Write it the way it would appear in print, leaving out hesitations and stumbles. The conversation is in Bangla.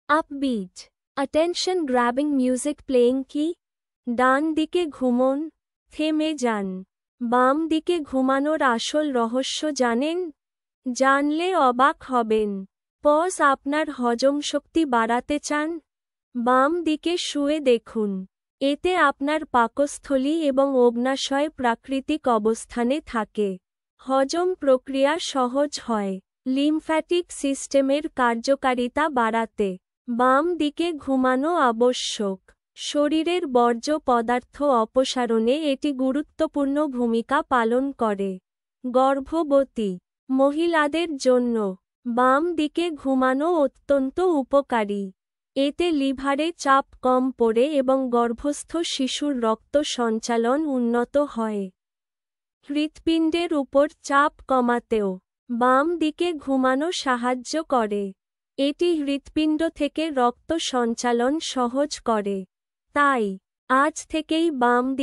Upbeat, attention grabbing music playing কি? ডান দিকে ঘুমন, থেমে যান। বাম দিকে ঘুমানোর আসল রহস্য জানেন? জানলে অবাক হবেন। পজ আপনার হজম শক্তি বাড়াতে চান? বাম দিকে শুয়ে দেখুন। এতে আপনার পাকস্থলী এবং অগ্ন্যাশয় প্রাকৃতিক অবস্থানে থাকে। হজম প্রক্রিয়া সহজ হয়। লিম্ফ্যাটিক সিস্টেমের কার্যকারিতা বাড়াতে বাম দিকে ঘুমানো আবশ্যক। শরীরের বর্জ্য পদার্থ অপসারণে এটি গুরুত্বপূর্ণ ভূমিকা পালন করে। গর্ভবতী মহিলাদের জন্য বাম দিকে ঘুমানো অত্যন্ত উপকারী। এতে লিভারে চাপ কম পড়ে এবং গর্ভস্থ শিশুর রক্ত সঞ্চালন উন্নত হয়। হৃৎপিণ্ডের উপর চাপ কমাতেও বাম দিকে ঘুমানো সাহায্য করে। এটি হৃৎপিণ্ড থেকে রক্ত সঞ্চালন সহজ করে। তাই আজ থেকেই বাম